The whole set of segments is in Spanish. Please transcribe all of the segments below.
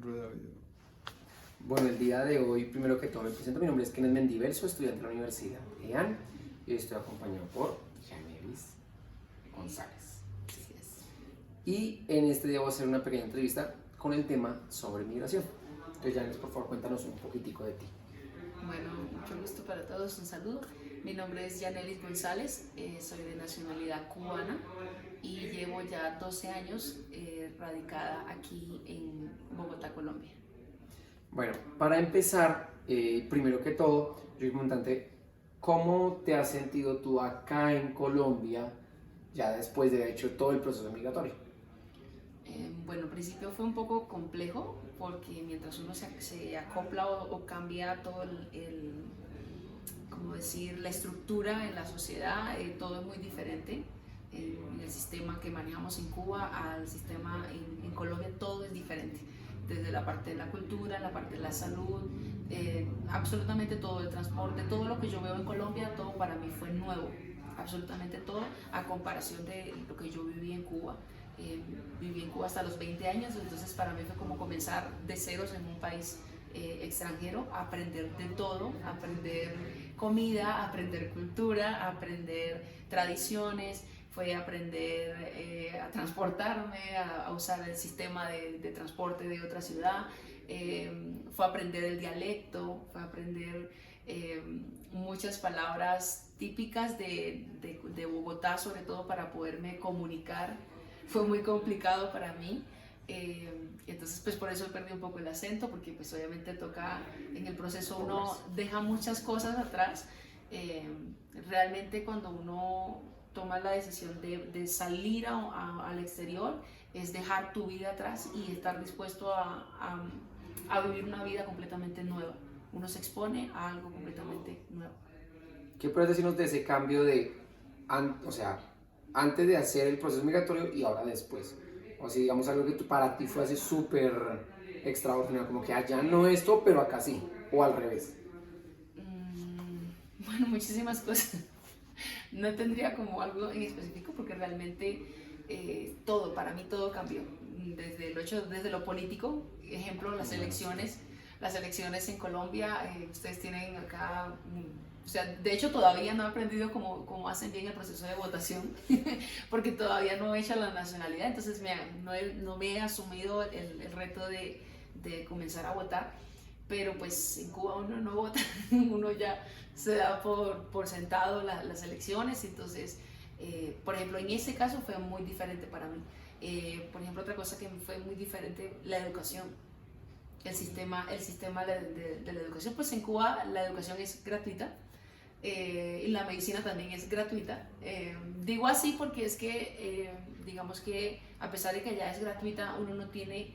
Rueda video. Bueno, el día de hoy, primero que todo, me presento. Mi nombre es Kenneth Mendivel, soy estudiante de la Universidad EAN y hoy estoy acompañado por Yanelis González. Así es. Y en este día voy a hacer una pequeña entrevista con el tema sobre migración. Entonces, Yanelis, por favor, cuéntanos un poquitico de ti. Bueno, mucho gusto para todos, un saludo. Mi nombre es Yanelis González, soy de nacionalidad cubana y llevo ya 12 años radicada aquí en Bogotá, Colombia. Bueno, para empezar, primero que todo, yo soy preguntante, ¿cómo te has sentido tú acá en Colombia ya después de haber hecho todo el proceso migratorio? Bueno, al principio fue un poco complejo porque mientras uno se acopla o cambia todo como decir, la estructura en la sociedad, todo es muy diferente. En el sistema que manejamos en Cuba al sistema en Colombia, todo es diferente. Desde la parte de la cultura, la parte de la salud, absolutamente todo, el transporte, todo lo que yo veo en Colombia, todo para mí fue nuevo, absolutamente todo, a comparación de lo que yo viví en Cuba. Viví en Cuba hasta los 20 años, entonces para mí fue como comenzar de ceros en un país extranjero, aprender de todo, aprender comida, aprender cultura, aprender tradiciones, fue aprender a transportarme, a usar el sistema de transporte de otra ciudad, fue aprender el dialecto, fue aprender muchas palabras típicas de Bogotá, sobre todo para poderme comunicar. Fue muy complicado para mí. Entonces pues por eso perdí un poco el acento, porque pues obviamente toca, en el proceso uno deja muchas cosas atrás. Realmente cuando uno toma la decisión de salir al exterior, es dejar tu vida atrás y estar dispuesto a vivir una vida completamente nueva. Uno se expone a algo completamente nuevo. ¿Qué puedes decirnos de ese cambio de, o sea, antes de hacer el proceso migratorio y ahora después? O si digamos algo que para ti fue así súper extraordinario, como que allá no esto, pero acá sí, o al revés. Bueno, muchísimas cosas. No tendría como algo en específico porque realmente todo, para mí todo cambió. Desde lo político, ejemplo, las elecciones en Colombia, ustedes tienen acá, o sea, de hecho todavía no he aprendido cómo hacen bien el proceso de votación, porque todavía no he hecho la nacionalidad, entonces no me he asumido el reto de comenzar a votar. Pero pues en Cuba uno no vota, uno ya se da por sentado las elecciones, entonces, por ejemplo, en ese caso fue muy diferente para mí. Por ejemplo, otra cosa que fue muy diferente, la educación, el sistema de la educación. Pues en Cuba la educación es gratuita, y la medicina también es gratuita. Digo así porque es que, digamos que a pesar de que allá es gratuita, uno no tiene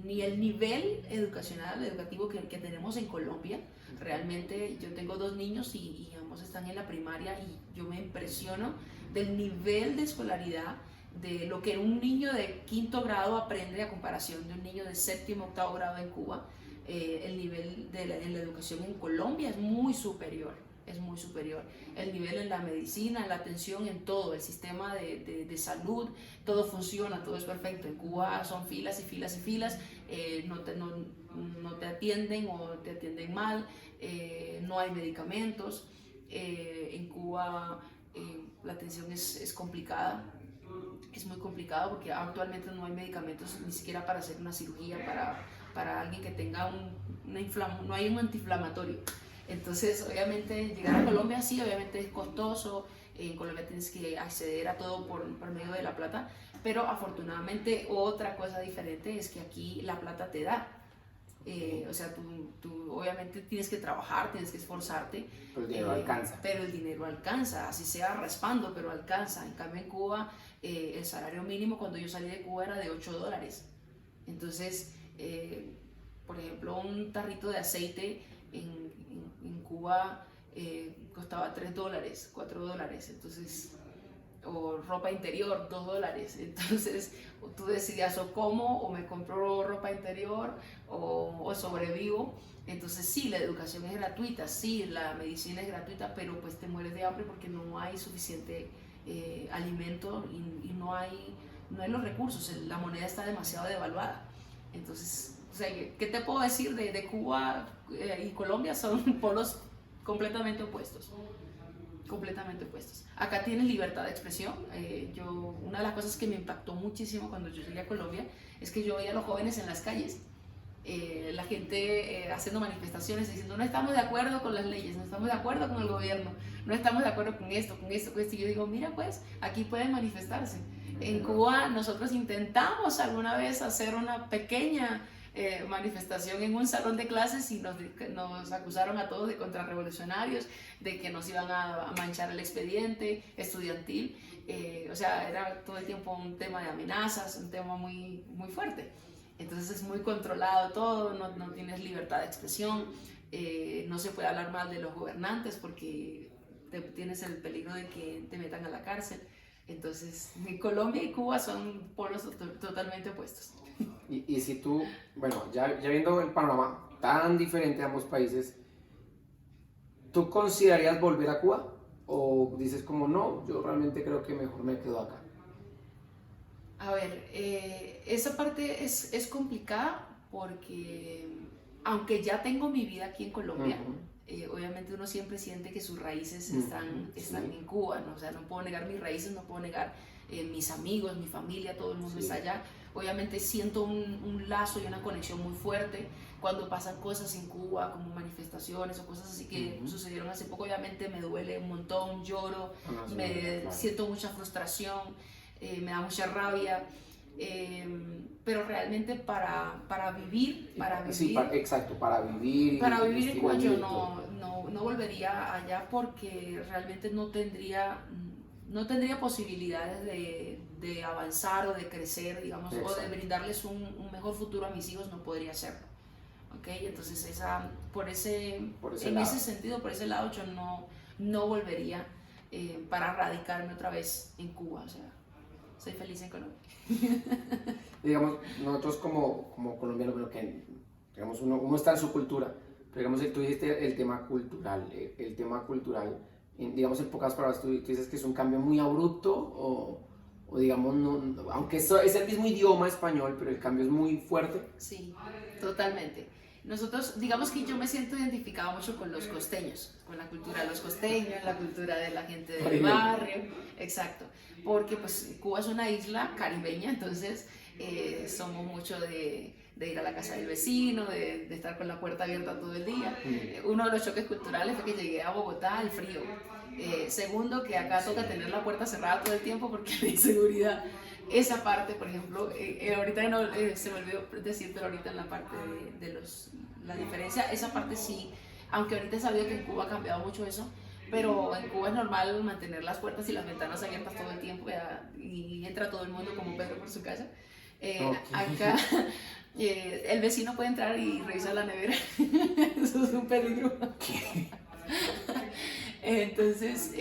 ni el nivel educativo que tenemos en Colombia. Realmente yo tengo dos niños y ambos están en la primaria y yo me impresiono del nivel de escolaridad, de lo que un niño de quinto grado aprende a comparación de un niño de séptimo, octavo grado en Cuba. El nivel de la educación en Colombia es muy superior. Es muy superior. El nivel en la medicina, en la atención, en todo, el sistema de salud, todo funciona, todo es perfecto. En Cuba son filas y filas y filas, no te atienden o te atienden mal, no hay medicamentos. En Cuba la atención es complicada, es muy complicado porque actualmente no hay medicamentos ni siquiera para hacer una cirugía para alguien que tenga no hay un antiinflamatorio. Entonces, obviamente, llegar a Colombia sí, obviamente es costoso. En Colombia tienes que acceder a todo por medio de la plata, pero afortunadamente otra cosa diferente es que aquí la plata te da. O sea, tú obviamente tienes que trabajar, tienes que esforzarte. Pero el dinero alcanza. Pero el dinero alcanza, así sea raspando, pero alcanza. En cambio en Cuba, el salario mínimo cuando yo salí de Cuba era de $8. Entonces, por ejemplo, un tarrito de aceite en Cuba costaba $3, $4. Entonces, o ropa interior, $2. Entonces tú decidías o como, o me compro ropa interior, o sobrevivo. Entonces sí, la educación es gratuita, sí, la medicina es gratuita, pero pues te mueres de hambre porque no hay suficiente alimento y no hay los recursos, la moneda está demasiado devaluada. Entonces O sea, ¿qué te puedo decir de Cuba y Colombia? Son polos completamente opuestos. Completamente opuestos. Acá tienes libertad de expresión. Una de las cosas que me impactó muchísimo cuando yo llegué a Colombia es que yo veía a los jóvenes en las calles, la gente haciendo manifestaciones diciendo no estamos de acuerdo con las leyes, no estamos de acuerdo con el gobierno, no estamos de acuerdo con esto, con esto, con esto. Y yo digo, mira pues, aquí pueden manifestarse. En Cuba nosotros intentamos alguna vez hacer una pequeña manifestación en un salón de clases y nos acusaron a todos de contrarrevolucionarios, de que nos iban a manchar el expediente estudiantil. O sea, era todo el tiempo un tema de amenazas, un tema muy, muy fuerte. Entonces es muy controlado todo, no tienes libertad de expresión, no se puede hablar mal de los gobernantes porque tienes el peligro de que te metan a la cárcel. Entonces, Colombia y Cuba son polos totalmente opuestos. Y si tú, bueno, ya viendo el panorama tan diferente de ambos países, ¿tú considerarías volver a Cuba? ¿O dices como no, yo realmente creo que mejor me quedo acá? A ver, esa parte es complicada porque aunque ya tengo mi vida aquí en Colombia, obviamente uno siempre siente que sus raíces están en Cuba, ¿no? O sea, no puedo negar mis raíces, no puedo negar mis amigos, mi familia, todo el mundo está allá. Obviamente siento un lazo y una conexión muy fuerte cuando pasan cosas en Cuba, como manifestaciones o cosas así que sucedieron hace poco. Obviamente me duele un montón, lloro, siento mucha frustración, me da mucha rabia. Pero realmente para vivir Sí, exacto, para vivir. Para vivir en Cuba yo no volvería allá porque realmente no tendría posibilidades de avanzar o de crecer, digamos, o de brindarles un mejor futuro a mis hijos, no podría hacerlo. ¿Okay? Entonces, en ese sentido, por ese lado, yo no volvería para radicarme otra vez en Cuba. O sea, soy feliz en Colombia. Digamos, nosotros como colombianos, bueno, que digamos, uno está en su cultura, pero digamos, tú dijiste el tema cultural, digamos en pocas palabras, tú dices que es un cambio muy abrupto o digamos, no, aunque es el mismo idioma español, pero el cambio es muy fuerte. Sí, totalmente. Nosotros, digamos que yo me siento identificado mucho con los costeños, con la cultura de los costeños, la cultura de la gente del barrio, exacto, porque pues Cuba es una isla caribeña, entonces somos mucho de ir a la casa del vecino, de estar con la puerta abierta todo el día. Uno de los choques culturales fue que llegué a Bogotá al frío. Segundo, que acá toca tener la puerta cerrada todo el tiempo porque hay inseguridad. Esa parte, por ejemplo, ahorita se me olvidó decir, pero ahorita en la parte de la diferencia, esa parte sí, aunque ahorita he sabido que en Cuba ha cambiado mucho eso, pero en Cuba es normal mantener las puertas y las ventanas abiertas todo el tiempo y entra todo el mundo como Pedro por su casa. Acá el vecino puede entrar y revisar la nevera. Eso es un peligro. Entonces,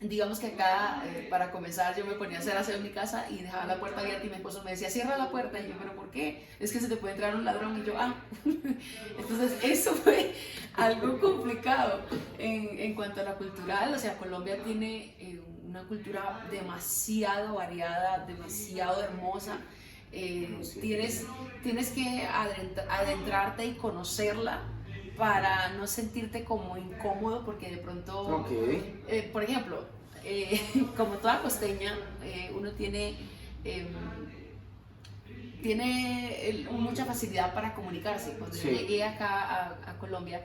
digamos que acá, para comenzar, yo me ponía a hacer aseo en mi casa y dejaba la puerta abierta y mi esposo me decía, cierra la puerta. Y yo, ¿pero por qué? Es que se te puede entrar un ladrón. Y yo, Entonces, eso fue algo complicado. En cuanto a la cultural, o sea, Colombia tiene una cultura demasiado variada, demasiado hermosa. Tienes que adentrarte y conocerla para no sentirte como incómodo, porque de pronto, por ejemplo, como toda costeña, uno tiene mucha facilidad para comunicarse. Cuando yo llegué acá a Colombia,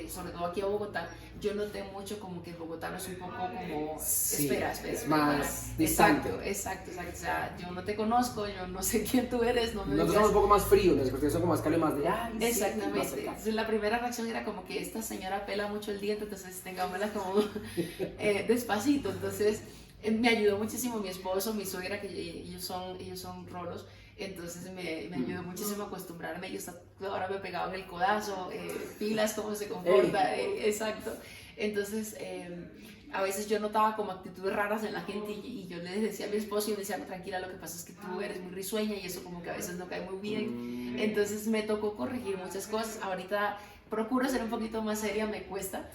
sobre todo aquí a Bogotá, yo noté mucho como que el bogotano es un poco como, espera, es más distante. Exacto, o sea, yo no te conozco, yo no sé quién tú eres, no me Nosotros somos un poco más fríos, nosotros somos como más cálidos, más de exactamente, sí, entonces la primera reacción era como que esta señora pela mucho el diente, entonces tengámosla como despacito. Entonces me ayudó muchísimo mi esposo, mi suegra, que ellos son rolos. Entonces me ayudó muchísimo a acostumbrarme. Ellos ahora me pegaban el codazo, pilas, cómo se comporta, exacto. Entonces a veces yo notaba como actitudes raras en la gente y yo le decía a mi esposo y me decía, tranquila, lo que pasa es que tú eres muy risueña y eso como que a veces no cae muy bien. Entonces me tocó corregir muchas cosas. Ahorita procuro ser un poquito más seria, me cuesta,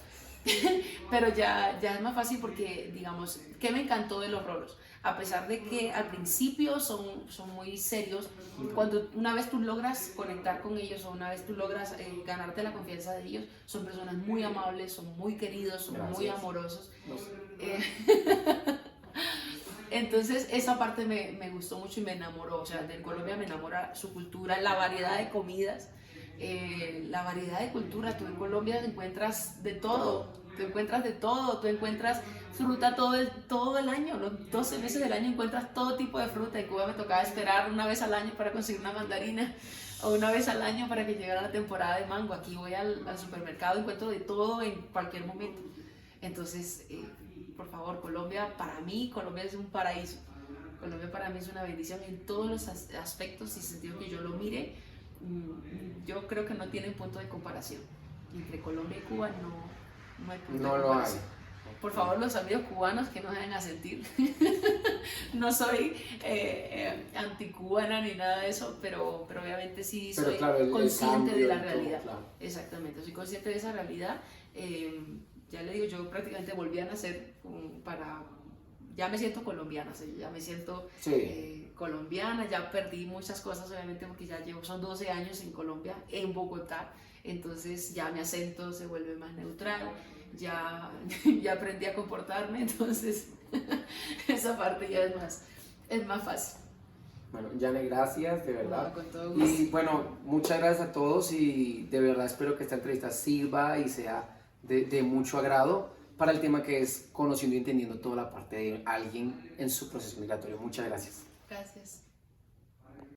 Pero ya es más fácil porque, digamos, ¿qué me encantó de los rolos? A pesar de que al principio son muy serios, cuando una vez tú logras conectar con ellos o una vez tú logras ganarte la confianza de ellos, son personas muy amables, son muy queridos, son muy Gracias. amorosos. No sé. Entonces esa parte me gustó mucho y me enamoró, o sea, de Colombia me enamora su cultura, la variedad de comidas, la variedad de cultura. Tú en Colombia encuentras de todo, tú encuentras fruta todo el año, los 12 meses del año encuentras todo tipo de fruta. En Cuba me tocaba esperar una vez al año para conseguir una mandarina o una vez al año para que llegara la temporada de mango. Aquí voy al supermercado, encuentro de todo en cualquier momento. Entonces, por favor, Colombia es un paraíso. Colombia para mí es una bendición en todos los aspectos y sentido que yo lo mire. Yo creo que no tienen punto de comparación. Entre Colombia y Cuba no hay punto No de lo hay. comparación. Por favor, los amigos cubanos que no se vayan a sentir. No soy anticubana ni nada de eso, pero obviamente sí Pero soy claro, el consciente cambio de la y todo, realidad. claro. Exactamente, soy consciente de esa realidad. Ya le digo, yo prácticamente volví a nacer ya me siento colombiana, o sea, ya me siento Sí. colombiana, ya perdí muchas cosas obviamente porque son 12 años en Colombia, en Bogotá, entonces ya mi acento se vuelve más neutral, ya aprendí a comportarme, entonces esa parte ya es más fácil. Bueno, Jane, gracias, de verdad. No, con todo gusto. Y bueno, muchas gracias a todos y de verdad espero que esta entrevista sirva y sea de mucho agrado para el tema que es conociendo y entendiendo toda la parte de alguien en su proceso migratorio. Muchas gracias. Gracias.